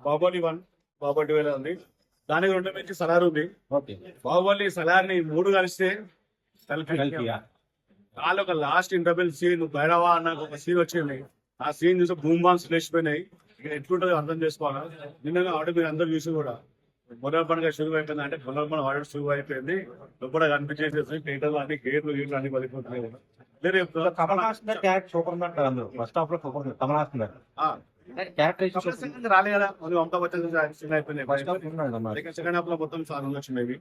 బాహుబలి 1, బాహుబలి 2 ఉంది. దానికి 2 మంచి సలార్ ఉంది. బాహుబలి సలార్ ని 3 కలిస్తే వాళ్ళు ఒక లాస్ట్ ఇంటర్వెల్ సీన్ భైరవ అన్న ఒక సీన్ వచ్చింది. ఆ సీన్ చూసి బూమ్ బాంబ్స్ లేచిపోయినాయి. ఇక ఎట్లుంటదో అర్థం చేసుకోవాలా. నిన్నగా ఆవిడ మీరు అందరు చూసి కూడా మొదటి పండుగ షురువు అయిపోయింది అంటే మొదటి పండుగ ఆర్డర్ షురువు అయిపోయింది. లోపల కనిపించేసేసి థియేటర్లు అన్ని గేట్లు గేట్లు అన్ని పడిపోతున్నాయి. రాలే కదా అమితాబ్ బచ్చన్ సీన్ అయిపోయింది. సెకండ్ హాఫ్ లో మొత్తం సాంగ్ వచ్చింది.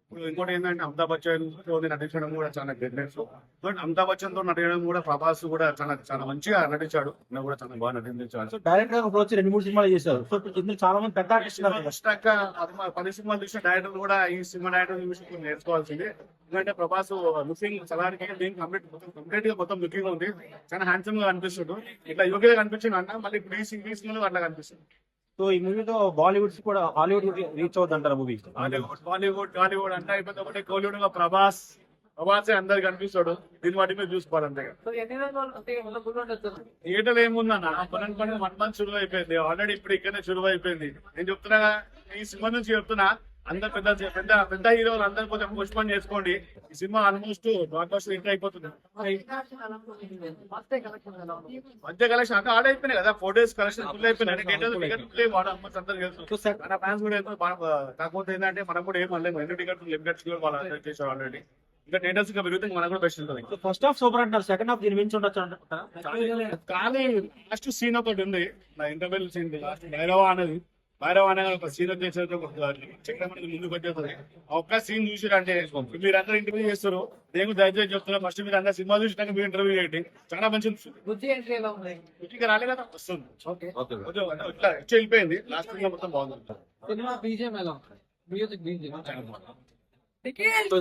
ఇప్పుడు ఇంకోటి ఏంటంటే అమితాబ్ బచ్చన్ తో నటించడం కూడా చాలా గ్రేట్నెస్. బట్ అమితాబ్ బచ్చన్ తో నటించడం కూడా ప్రభాస్ కూడా చాలా మంచిగా నటించాడు. కూడా చాలా బాగా నటించాడు. సో డైరెక్ట్ గా వచ్చి 2-3 సినిమాలు చేశారు. సో ఇందులో చాలా మంది పెద్ద ఆర్టిస్ట్ 10 సినిమాలు చూసిన డైరెక్టర్ కూడా ఈ సినిమా డైరెక్టర్ చూసి నేర్చుకోవాల్సింది. ఎందుకంటే ప్రభాస్ లుకింగ్ సలార్కి దీనికి కంప్లీట్ గా మొత్తం లుకింగ్ ఉంది. చాలా హ్యాండ్సమ్ గా కనిపిస్తుంది. ఇట్లా యోగిగా కనిపించింది అన్న మళ్ళీ ఇప్పుడు ఈ సినిమాలో అట్లా కనిపిస్తుంది. సో ఈ మూవీతో బాలీవుడ్ కూడా హాలీవుడ్ రీచ్ అవుతుంది అంటారు మూవీ. బాలీవుడ్ అంటే అయిపోతే ఒకటే కోలీవుడ్ లో ప్రభాసే అందరు కనిపిస్తాడు. దీని వాటి మీద చూసుకోవాలంతే. థియేటర్ ఏముందన్న పని 1 month షురువు అయిపోయింది ఆల్రెడీ. ఇప్పుడు ఇక్కడనే షురువు అయిపోయింది. నేను చెప్తున్నా ఈ సినిమా నుంచి చెప్తున్నా అందరు పెద్ద హీరోలు అందరు కొంచెం పోస్ట్పోన్ చేసుకోండి. ఈ cinema almost block buster hit అయిపోతుంది. మధ్య కలెక్షన్ అంటే ఆడ అయిపోయినాయి కదా. 4 days కలెక్షన్ ఫుల్ అయిపోయినాయి. ఫ్యాన్స్ కూడా కాకపోతే ఏంటంటే మనం కూడా ఏం అనలేదు. 2 టికెట్స్ లిమిటెడ్స్ కూడా వాళ్ళు చేశారు ఆల్రెడీ. ఇంకా థియేటర్స్ ఇంకా పెరిగితే మనకు కూడా బెస్ట్ ఉంటుంది. ఫస్ట్ హాఫ్ సూపర్ అంటారు. సెకండ్ హాఫ్ దీని మించి ఉండొచ్చు కానీ లాస్ట్ సీన్ ఒకటి ఉంది. నా ఇంటర్వెల్ సీన్ భైరవ అనే ఒక సీన్ వచ్చేసరికి చక్రం ముందుకు వచ్చేస్తుంది. ఒక్క సీన్ చూసిరంటే మీరు అందరూ ఇంటర్వ్యూ చేస్తారు. నేను దయచేసి చెప్తున్నా ఫస్ట్ మీరు అందరూ సినిమా చూసినాక మీరు ఇంటర్వ్యూ చేయండి. చాలా మంచిగా రాలే కదా వస్తుంది. ఇట్లా వెళ్ళిపోయింది. లాస్ట్ మొత్తం బాగుంది.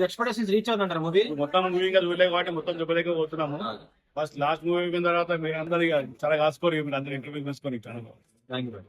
ఎక్స్పెక్టేషన్స్ రీచ్ అవుతుంటారు మూవీ. మొత్తం మూవీ ఇంకా చూడలేక కాబట్టి మొత్తం చెప్పలేకపోతున్నాము. ఫస్ట్ లాస్ట్ మూవీ అయిన తర్వాత మీరు అందరు చాలా కాసుకోరు. మీరు అందరూ ఇంటర్వ్యూ చేసుకొని థ్యాంక్ యూ.